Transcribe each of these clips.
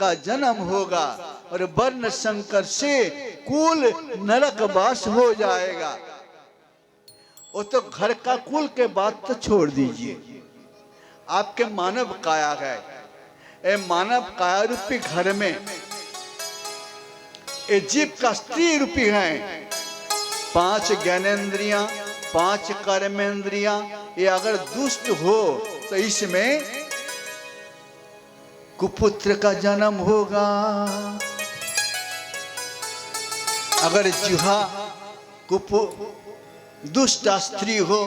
का जन्म होगा और वर्ण संकर से कुल नरकवास हो जाएगा। वो तो घर का कुल के बात तो छोड़ दीजिए, आपके मानव काया है, ए मानव काया रूपी घर में ए जीव का स्त्री रूपी है, 5 ज्ञानेंद्रियां, 5 कर्मेंद्रियां, ये अगर दुष्ट हो तो इसमें कुपुत्र का जन्म होगा। अगर जिहा दुष्ट स्त्री हो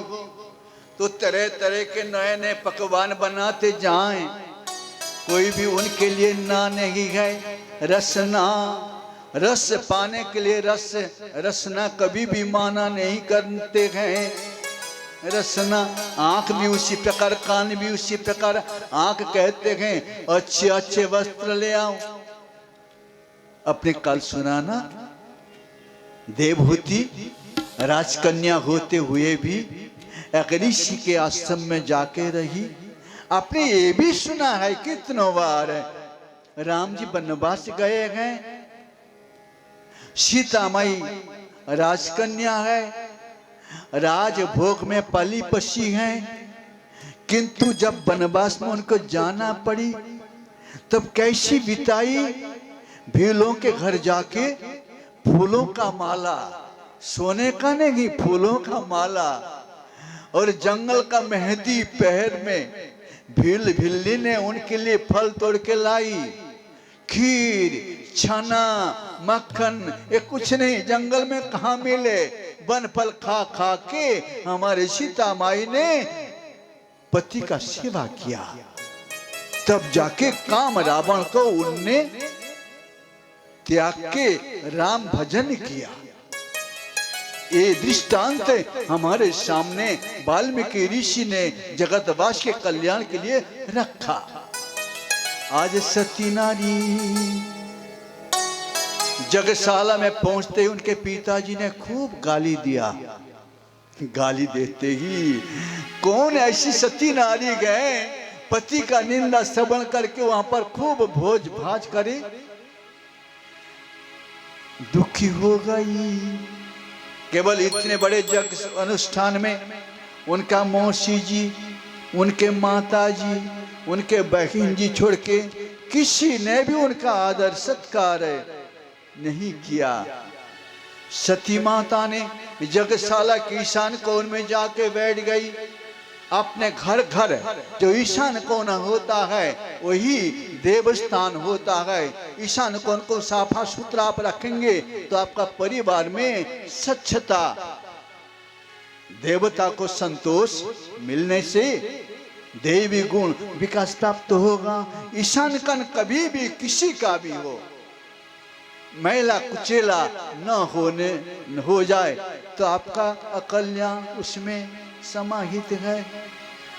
तो तरह तरह के नए नए पकवान बनाते जाएं, कोई भी उनके लिए ना नहीं है। रसना, रस पाने के लिए रसना कभी भी माना नहीं करते हैं। रसना आंख भी उसी प्रकार, कान भी उसी प्रकार। आंख कहते हैं अच्छे अच्छे वस्त्र ले आओ। अपने कल सुनाना, देवहूति राजकन्या होते हुए भी एक ऋषि के आश्रम में जाके रही। आपने ये भी सुना है कितनों बार राम जी वनवास गए हैं, सीता माई राजकन्या है, राजभोग में पली बसी हैं, किंतु जब वनवास में उनको जाना पड़ी तब कैसी बिताई। भीलों के घर जाके फूलों का माला, सोने का नहीं, फूलों का माला और जंगल का मेहंदी पैर में भिल्ली ने उनके लिए फल तोड़ के लाई। खीर, छना, मक्खन, ये कुछ नहीं, जंगल में कहाँ मिले। वन फल खा खा के हमारे सीता माई ने पति का सेवा किया, तब जाके काम रावण को उनने त्याग के राम भजन किया। ये दृष्टांत हमारे सामने वाल्मीकि ऋषि ने जगतवास के कल्याण के लिए रखा। आज सती नारी जगशाला में पहुंचते ही उनके पिताजी ने खूब गाली दिया। गाली देते ही कौन ऐसी सती नारी गए पति का निंदा श्रवण करके वहां पर खूब भोज भाज करे, दुखी हो गई। केवल इतने बड़े जग अनुष्ठान में उनका मौसी जी, उनके माता जी, उनके बहन जी छोड़ के किसी ने भी उनका आदर सत्कार नहीं किया। सती माता ने जगशाला के ईशान कोण में जाके बैठ गई। अपने घर घर जो ईशान कोना होता है वही देवस्थान होता है। ईशान कोण को साफा सुथरा आप रखेंगे तो आपका परिवार में स्वच्छता, देवता को संतोष मिलने से देवी गुण विकास प्राप्त होगा। ईशान कोण कभी भी किसी का भी हो, मैला कुचेला न हो जाए तो आपका अकल्याण उसमें समाहित है।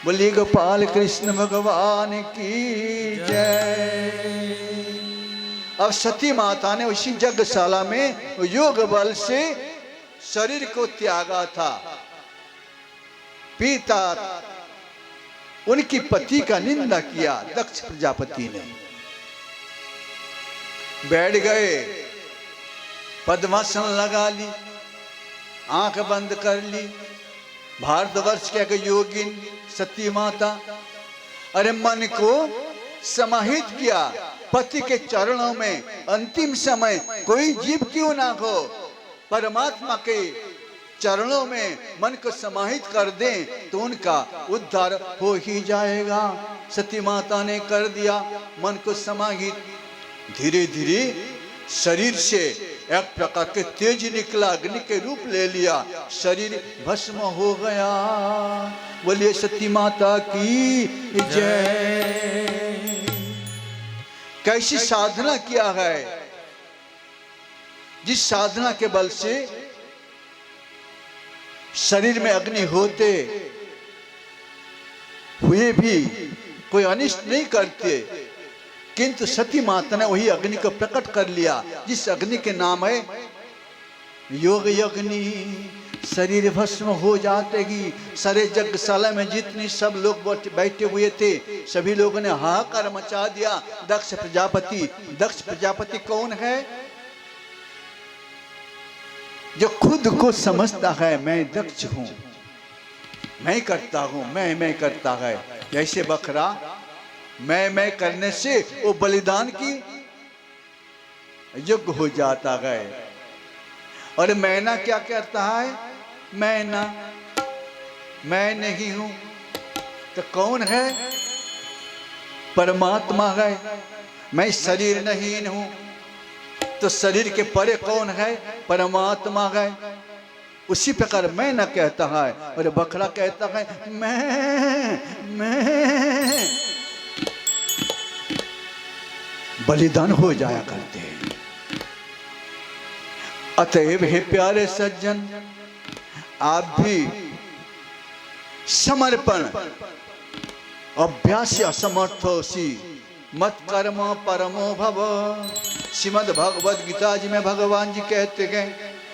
बोलिए गोपाल कृष्ण भगवान की जय। अब सती माता ने उसी जगशाला में योग बल से शरीर को त्यागा था। पिता उनकी पति का निंदा किया दक्ष प्रजापति ने। बैठ गए, पद्मासन लगा ली, आंख बंद कर ली। भारतवर्ष के एक योगिन सती माता, अरे मन को समाहित किया पति के चरणों में। अंतिम समय कोई जीव क्यों ना हो, परमात्मा के चरणों में मन को समाहित कर दें तो उनका उद्धार हो ही जाएगा। सती माता ने कर दिया मन को समाहित। धीरे धीरे शरीर से एक प्रकार के तेज निकला, अग्नि के रूप ले लिया, शरीर भस्म हो गया। बोलिए सती माता की जय। कैसी साधना किया है, जिस साधना के बल से शरीर में अग्नि होते हुए भी कोई अनिष्ट नहीं करते, किंतु सती माता ने वही अग्नि को प्रकट कर लिया जिस अग्नि के नाम है योग अग्नि, शरीर भस्म हो जाते ही सारे यज्ञशाला में जितनी सब लोग बैठे हुए थे सभी लोगों ने हाहाकार मचा दिया। दक्ष प्रजापति कौन है? जो खुद को समझता है मैं दक्ष हूं, मैं करता हूं, मैं करता है। जैसे बकरा मैं करने से वो बलिदान की योग्य हो जाता है। और मैना क्या कहता है? मैना मैं नहीं हूं। तो कौन है? परमात्मा है। मैं शरीर नहीं हूं, तो शरीर के परे कौन है? परमात्मा है। उसी प्रकार मैं न कहता है और बकरा कहता है मैं बलिदान हो जाया करते हैं। अतएव हे प्यारे सज्जन, आप भी समर्पण अभ्यास असमर्थोसी मत कर्म परमो भव। श्रीमद् भगवद गीता जी में भगवान जी कहते हैं,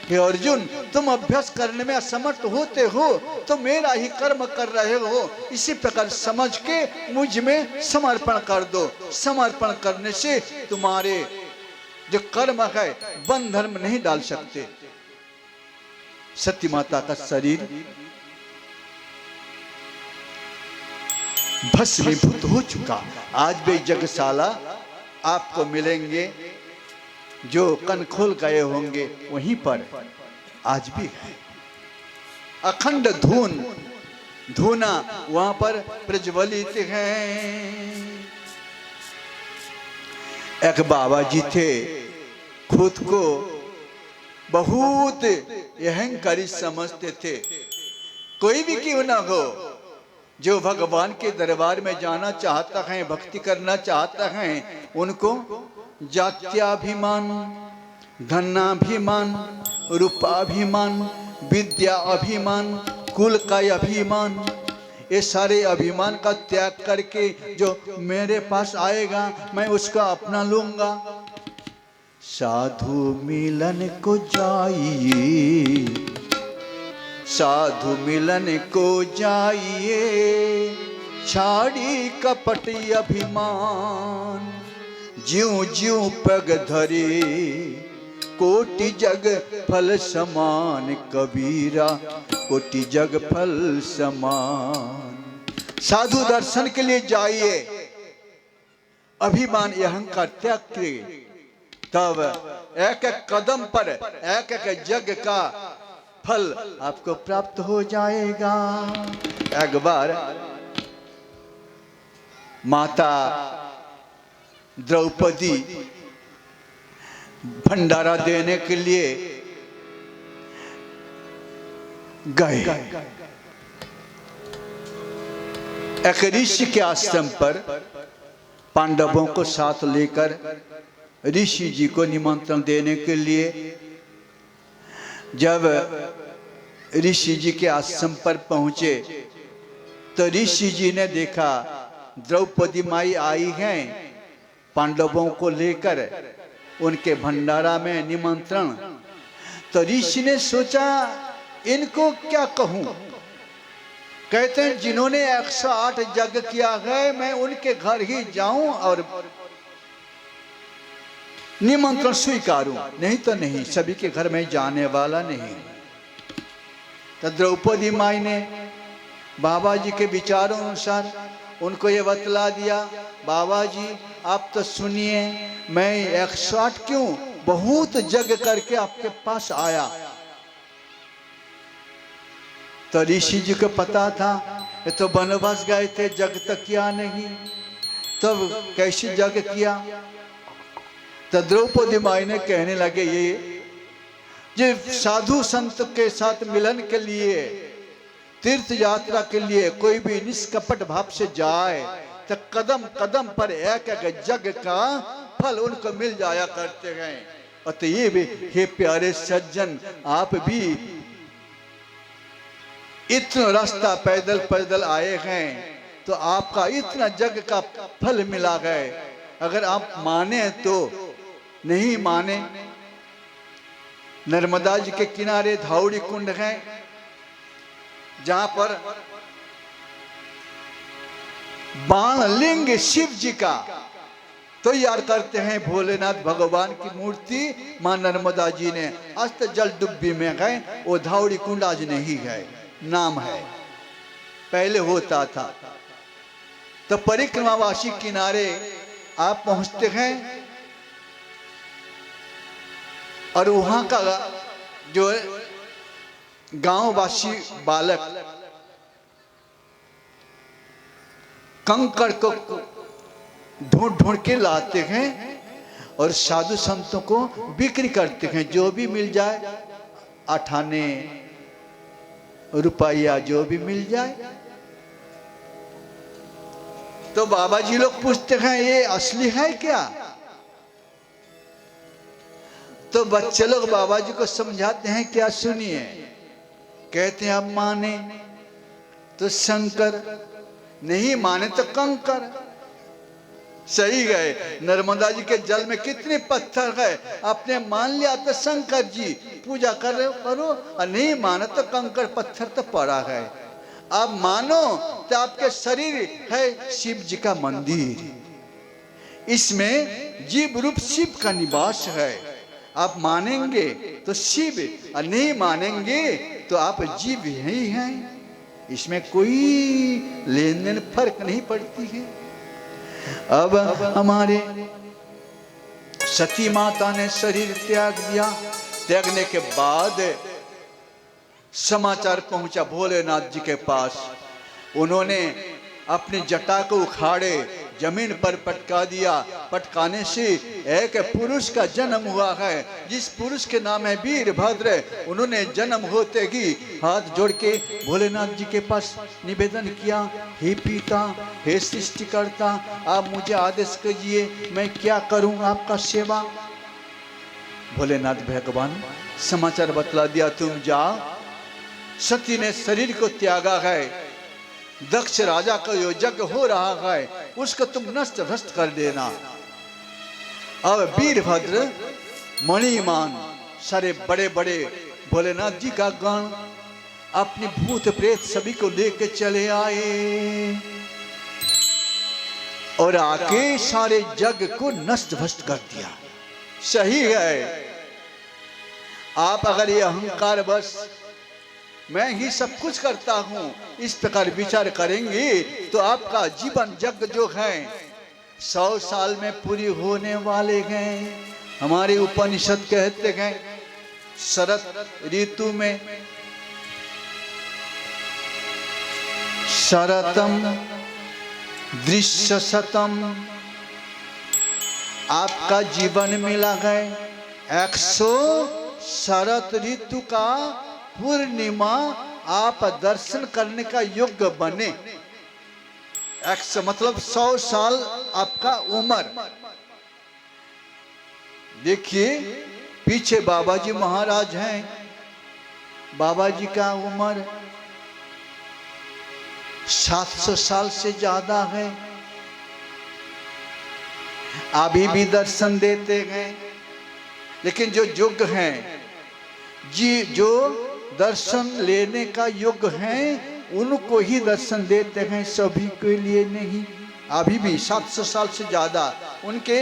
हे अर्जुन, तुम अभ्यास करने में असमर्थ होते हो तो मेरा ही कर्म कर रहे हो। इसी प्रकार समझ के मुझ में समर्पण कर दो। समर्पण करने से तुम्हारे जो कर्म है बंधन में नहीं डाल सकते। सती माता का शरीर भस्मीभूत हो चुका। आज भी यज्ञशाला आपको मिलेंगे, जो कन खोल गए होंगे वहीं पर आज भी है। अखंड धूना वहां पर प्रज्वलित है। एक बाबा जी थे, खुद को बहुत अहंकारी समझते थे। कोई भी क्यों ना हो, जो भगवान के दरबार में जाना चाहता है, भक्ति करना चाहता है, उनको जात्याभिमान, धनाभिमान, रूपाभिमान, विद्या अभिमान, कुल का अभिमान, ये सारे अभिमान का त्याग करके जो मेरे पास आएगा मैं उसका अपना लूंगा। साधु मिलन को जाइए, साधु मिलन को जाइए, छाड़ी कपट अभिमान, ज्यों ज्यों पग धरे कोटि जग फल समान, कबीरा कोटि जग फल समान। साधु दर्शन के लिए जाइए, अभिमान अहंकार त्याग के, तब एक एक कदम पर एक एक जग का फल आपको प्राप्त हो जाएगा। एक बार माता द्रौपदी भंडारा देने के लिए गए। एक ऋषि के आश्रम पर पांडवों को साथ लेकर ऋषि जी को निमंत्रण देने के लिए जब ऋषि जी के आश्रम पर पहुंचे तो ऋषि जी ने देखा द्रौपदी माई आई हैं पांडवों को लेकर उनके भंडारा में निमंत्रण। तो ऋषि ने सोचा इनको क्या कहूं। कहते हैं जिन्होंने 108 यज्ञ किया है मैं उनके घर ही जाऊं और निमंत्रण स्वीकारूं, नहीं तो नहीं, सभी के घर में जाने वाला नहीं। तो द्रौपदी माई ने बाबा जी के विचारों अनुसार उनको ये बतला दिया, बाबा जी आप तो सुनिए, मैं 108 क्यों, बहुत यज्ञ करके आपके पास आया। तो ऋषि जी को पता था ये तो वनवास गए थे, यज्ञ तक किया नहीं, तब कैसे यज्ञ किया। तो द्रौपदी माई ने कहने लगे ये साधु संत के साथ मिलन के लिए, तीर्थ यात्रा के लिए कोई भी निष्कपट भाव से जाए तो कदम कदम पर एक एक यज्ञ का फल उनको मिल जाया करते हैं। अतएव हे प्यारे सज्जन, आप भी इतना रास्ता पैदल पैदल आए हैं तो आपका इतना यज्ञ का फल मिला है। अगर आप माने तो, नहीं माने, नर्मदा जी के किनारे धाउड़ी कुंड है, जहां पर बाणलिंग शिव जी का तैयार करते हैं भोलेनाथ भगवान की मूर्ति। मां नर्मदा जी ने अस्त जल डुब्बी में गए, वो धावड़ी कुंड आज नहीं है, नाम है, पहले होता था। तो परिक्रमावासी किनारे आप पहुंचते हैं और वहां का जो गांववासी बालक कंकड़ को ढूंढ ढूंढ के लाते हैं और साधु संतों को बिक्री करते हैं। जो भी मिल जाए, अठाने रुपया जो भी मिल जाए। तो बाबा जी लोग पूछते हैं ये असली है क्या? तो बच्चे लोग बाबा जी को समझाते हैं, क्या सुनिए। कहते हैं अब माने तो शंकर, नहीं माने तो कंकर। सही गए। नर्मदा जी के जल में कितने पत्थर गए, आपने मान लिया तो शंकर जी पूजा करो, और नहीं माना तो कंकर पत्थर तो पड़ा है। आप मानो तो आपके शरीर है शिव जी का मंदिर, इसमें जीव रूप शिव का निवास है। आप मानेंगे तो शिव, और नहीं मानेंगे तो आप जीव ही हैं। इसमें कोई लेन देन फर्क नहीं पड़ती है। अब हमारे सती माता ने शरीर त्याग दिया। त्यागने के बाद समाचार पहुंचा भोलेनाथ जी के पास। उन्होंने अपनी जटा को उखाड़े, जमीन पर पटका दिया। पटकाने से एक पुरुष का जन्म हुआ है, जिस पुरुष के नाम है वीरभद्र। उन्होंने जन्म होते ही हाथ जोड़ के भोलेनाथ जी के पास निवेदन किया, हे पिता, हे सृष्टिकर्ता, आप मुझे आदेश कीजिए, मैं क्या करूं आपका सेवा। भोलेनाथ भगवान समाचार बतला दिया, तुम जाओ, सती ने शरीर को त्यागा है, दक्ष राजा का यो यज्ञ हो रहा है, उसको तुम नष्ट भ्रष्ट कर देना। अब वीरभद्र, मणिमान, सारे बड़े बड़े भोलेनाथ जी का गण अपनी भूत प्रेत सभी को लेके चले आए और आके सारे यज्ञ को नष्ट भ्रष्ट कर दिया। सही है। आप अगर ये अहंकार बस मैं ही सब कुछ करता हूं, इस प्रकार विचार करेंगे तो आपका जीवन यज्ञ जो है 100 साल में पूरी होने वाले हैं। हमारे उपनिषद कहते हैं शरत ऋतु में शरतम दृश्य शतम, आपका जीवन मिला है 100 शरत ऋतु का पूर्णिमा आप दर्शन करने का योग्य बने। 100 मतलब 100 साल आपका उम्र। देखिए पीछे बाबा जी महाराज हैं, बाबा जी का उम्र 700 साल से ज्यादा है, अभी भी दर्शन देते हैं। लेकिन जो योग्य हैं जी, जो दर्शन लेने का योग्य हैं उनको ही दर्शन देते हैं, सभी के लिए नहीं। अभी भी 700 साल से ज्यादा उनके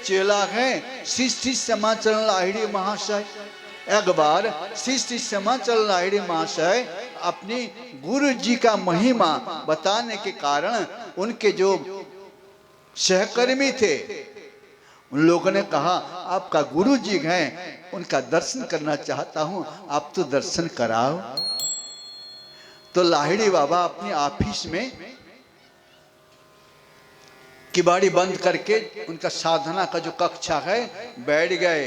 चेला हैं श्री समाचल लाहिड़ी महाशय। एक बार श्री समाचल लाहिड़ी महाशय अपनी गुरु जी का महिमा बताने के कारण उनके जो सहकर्मी थे उन लोगों ने कहा आपका गुरु जी हैं, उनका दर्शन करना चाहता हूं, आप तो दर्शन कराओ। तो लाहिड़ी बाबा अपनी ऑफिस में किबाड़ी बंद करके उनका साधना का जो कक्षा है बैठ गए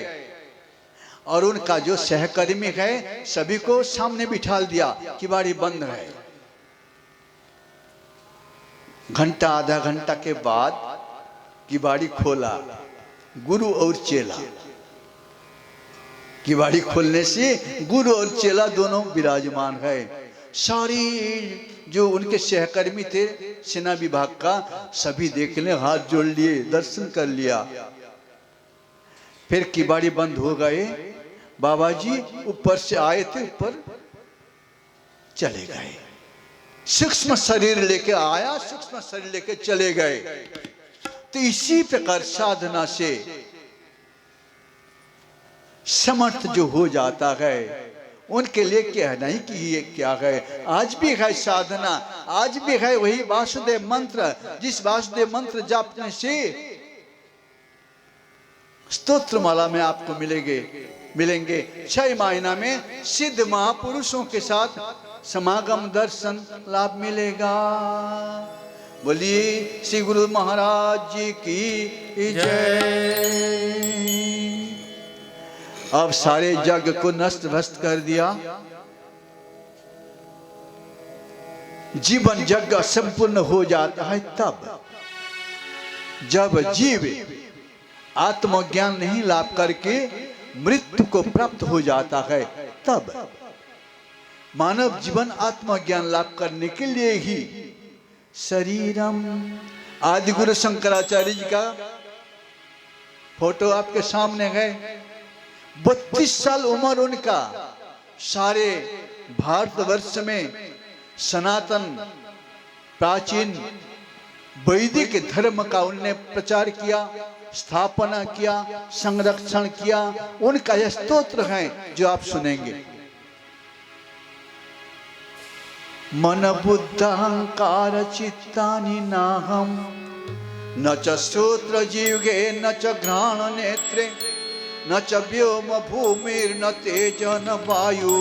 और उनका जो सहकर्मी है सभी को सामने बिठा दिया, किबाड़ी बंद है। घंटा आधा घंटा के बाद किबाड़ी खोला, गुरु और चेला। किबाड़ी खोलने से गुरु और चेला दोनों विराजमान है। सारी जो उनके सहकर्मी थे सेना विभाग का सभी देखने हाथ जोड़ लिए, दर्शन कर लिया। फिर किबाड़ी बंद हो गए। बाबा जी ऊपर से आए थे, ऊपर चले गए। सूक्ष्म शरीर लेके आया, सूक्ष्म शरीर लेके चले गए। तो इसी प्रकार साधना से समर्थ जो हो जाता है, उनके लिए कहना ही कि ये क्या है। आज भी है साधना, आज भी है वही वासुदेव मंत्र, जिस वासुदेव मंत्र जापने से स्तोत्र माला में आपको मिलेंगे 6 महीना में सिद्ध महापुरुषों के साथ समागम दर्शन लाभ मिलेगा। बोलिए श्री गुरु महाराज जी की जय। अब सारे जग को नष्ट भ्रष्ट कर दिया, जीवन जग संपूर्ण हो जाता है तब जब जीव आत्मज्ञान नहीं लाभ करके मृत्यु को प्राप्त हो जाता है। तब मानव जीवन आत्मज्ञान लाभ करने के लिए ही शरीरम, आदि गुरु शंकराचार्य जी का फोटो आपके सामने है। 32 साल उम्र उनका, सारे भारतवर्ष में सनातन प्राचीन वैदिक धर्म का उन्होंने प्रचार किया, स्थापना किया, संरक्षण किया। उनका यह स्तोत्र है जो आप सुनेंगे। मन बुद्ध अहंकार चित्तानि नाहम, न च श्रोत्र जीवे न च घ्राण नेत्रे, न च व्योम भूमिर्न तेज न वायु,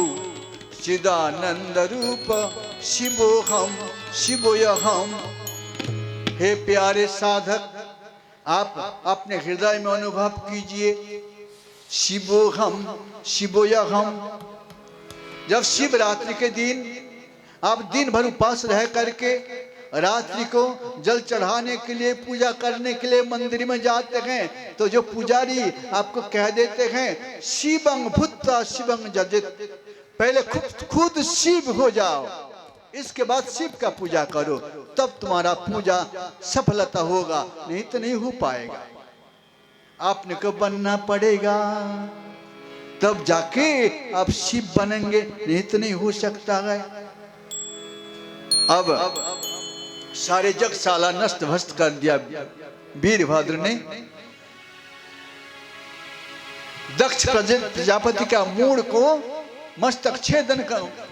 चिदानंद रूप शिवोहम शिवोयहम। हे प्यारे साधक, आप अपने हृदय में अनुभव कीजिए शिवोहम शिवोयहम। जब शिवरात्रि के दिन आप दिन भर उपास रह करके रात्रि को जल चढ़ाने के लिए, पूजा करने के लिए मंदिर में जाते हैं, तो जो पुजारी आपको कह देते हैं शिवं भूत्वा शिवं जजित, पहले खुद शिव हो जाओ, इसके बाद शिव का पूजा करो, तब तुम्हारा पूजा सफलता होगा, नहीं तो नहीं हो पाएगा। आपने को बनना पड़ेगा, तब जाके आप शिव बनेंगे, नहीं तो नहीं हो सकता है। अब सारे जग साला नष्ट भ्रष्ट कर दिया वीरभद्र ने। दक्ष प्रजापति का मूड को मस्तक छेदन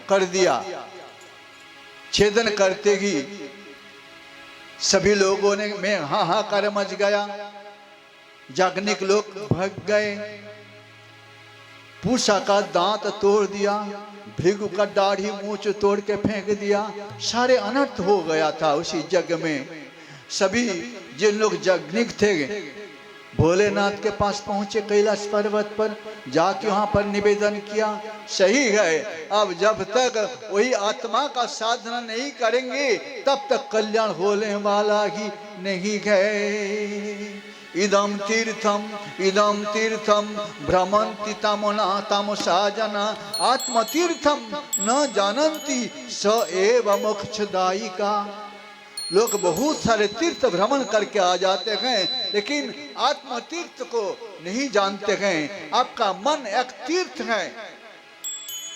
कर दिया। छेदन करते ही सभी लोगों ने में हाहाकार मच गया, जागनिक लोग भाग गए, पूषा का दांत तोड़ दिया, भृगु का दाढ़ी मूंछ तोड़ के फेंक दिया, सारे अनर्थ हो गया था उसी जग में। सभी जिन लोग जागनिक थे भोलेनाथ के पास पहुंचे कैलाश पर्वत पर, जाके वहां पर निवेदन किया। सही है, अब जब तक वही आत्मा का साधना नहीं करेंगे तब तक कल्याण होने वाला ही नहीं है। इदम तीर्थम भ्रमंति तमना तमसा जना, आत्म तीर्थम न जानन्ति स एव मोक्षदायिका। लोग बहुत सारे तीर्थ भ्रमण करके आ जाते हैं, लेकिन आत्म तीर्थ को नहीं जानते हैं। आपका मन एक तीर्थ है,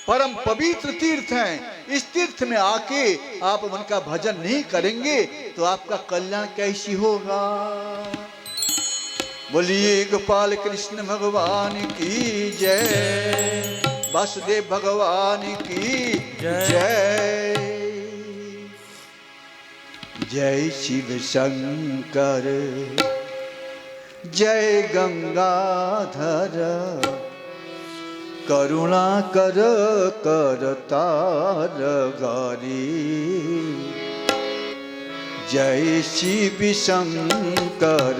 परम पवित्र तीर्थ है। इस तीर्थ में आके आप उनका भजन नहीं करेंगे तो आपका कल्याण कैसी होगा। बोलिए गोपाल कृष्ण भगवान की जय, वासुदेव भगवान की जय। जय शिव शंकर जय गंगाधर, करुणा कर करतार गारी। जय शिव शंकर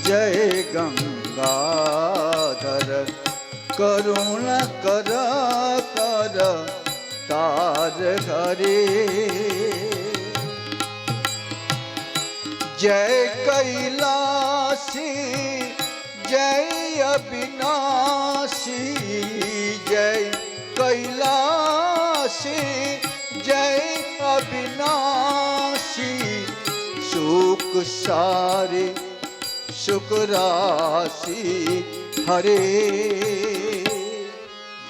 जय गंगाधर, करुणा कर तार हरे। जय कैलासी जय अविनाशी, जय कैलासी जय अविनाशी। सुख सारे सुख राशि हरे।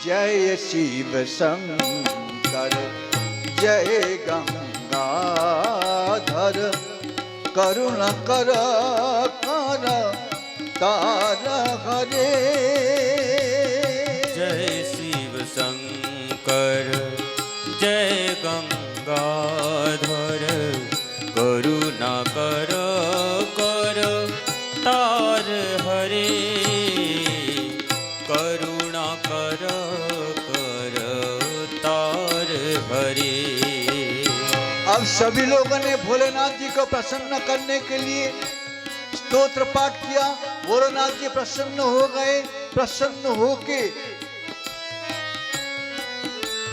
जय शिव शंकर जय गंगा गंगाधर करुणा कर कर तार हरे। जय शिव शंकर जय गंगाधर करुणा कर कर तार हरे। करुणा कर कर तार हरे। अब सभी लोगों ने भोलेनाथ जी को प्रसन्न करने के लिए स्तोत्र पाठ किया। भोलेनाथ जी प्रसन्न हो गए। प्रसन्न होके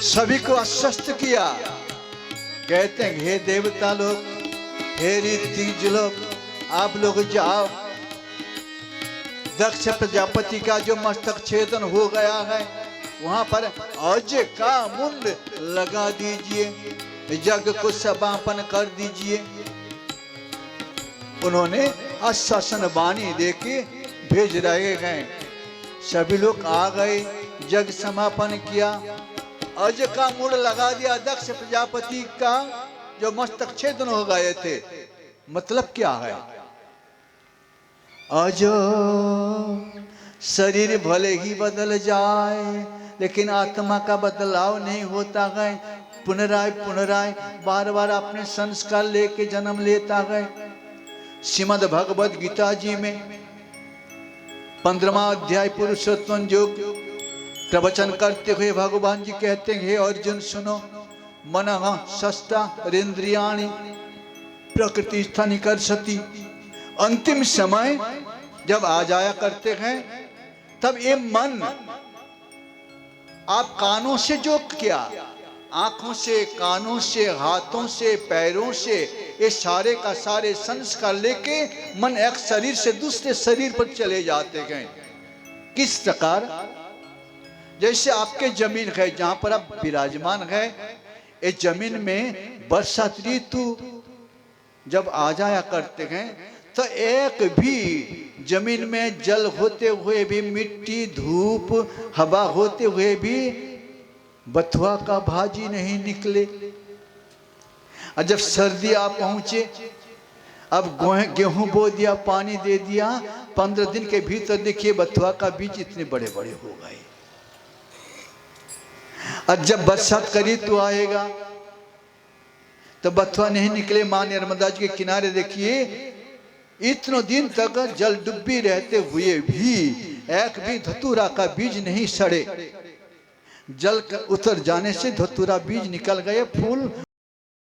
सभी को आश्वस्त किया। कहते हैं हे देवता लोग, हे ऋषि लोग, आप लोग जाओ। दक्ष प्रजापति का जो मस्तक छेदन हो गया है वहां पर अजय का मुंड लगा दीजिए, यज्ञ को समापन कर दीजिए। उन्होंने आश्वासन वाणी देके भेज रहे हैं। सभी लोग आ गए, यज्ञ समापन किया, अज का मुंड लगा दिया दक्ष प्रजापति का जो मस्तक छेदन हो गए थे। मतलब क्या है? अज शरीर भले ही बदल जाए लेकिन आत्मा का बदलाव नहीं होता है। पुनराय पुनराय बार बार अपने संस्कार लेके जन्म लेता है। श्रीमद् भगवद गीता जी में 15वां अध्याय पुरुषोत्तम योग प्रवचन करते हुए भगवान जी कहते हैं हे अर्जुन सुनो, मनः शस्त्रारेन्द्रियाणि प्रकृति स्थानि कर्षति। अंतिम समय जब आ जाया करते हैं तब ये मन आप कानों से जो किया, आंखों से, कानों से, हाथों से, पैरों से, ये सारे का सारे संस्कार लेके मन एक शरीर से दूसरे शरीर पर चले जाते हैं। किस प्रकार? जैसे आपके जमीन है जहां पर आप विराजमान है, ये जमीन में बरसात ऋतु जब आ जाया करते हैं तो एक भी जमीन में जल होते हुए भी, मिट्टी, धूप, हवा होते हुए भी बथुआ का भाजी नहीं निकले। और जब सर्दी आ पहुंचे, अब गेहूं बो दिया, पानी दे दिया, 15 दिन के भीतर देखिए बथुआ का बीज इतने बड़े बड़े हो गए। और जब बरसात का ऋतु आएगा तो बथुआ नहीं निकले। मां नर्मदा जी के किनारे देखिए इतने दिन तक जल डुब्बी रहते हुए भी एक भी धतूरा का बीज नहीं सड़े। जल उतर जाने से धतूरा बीज निकल गए, फूल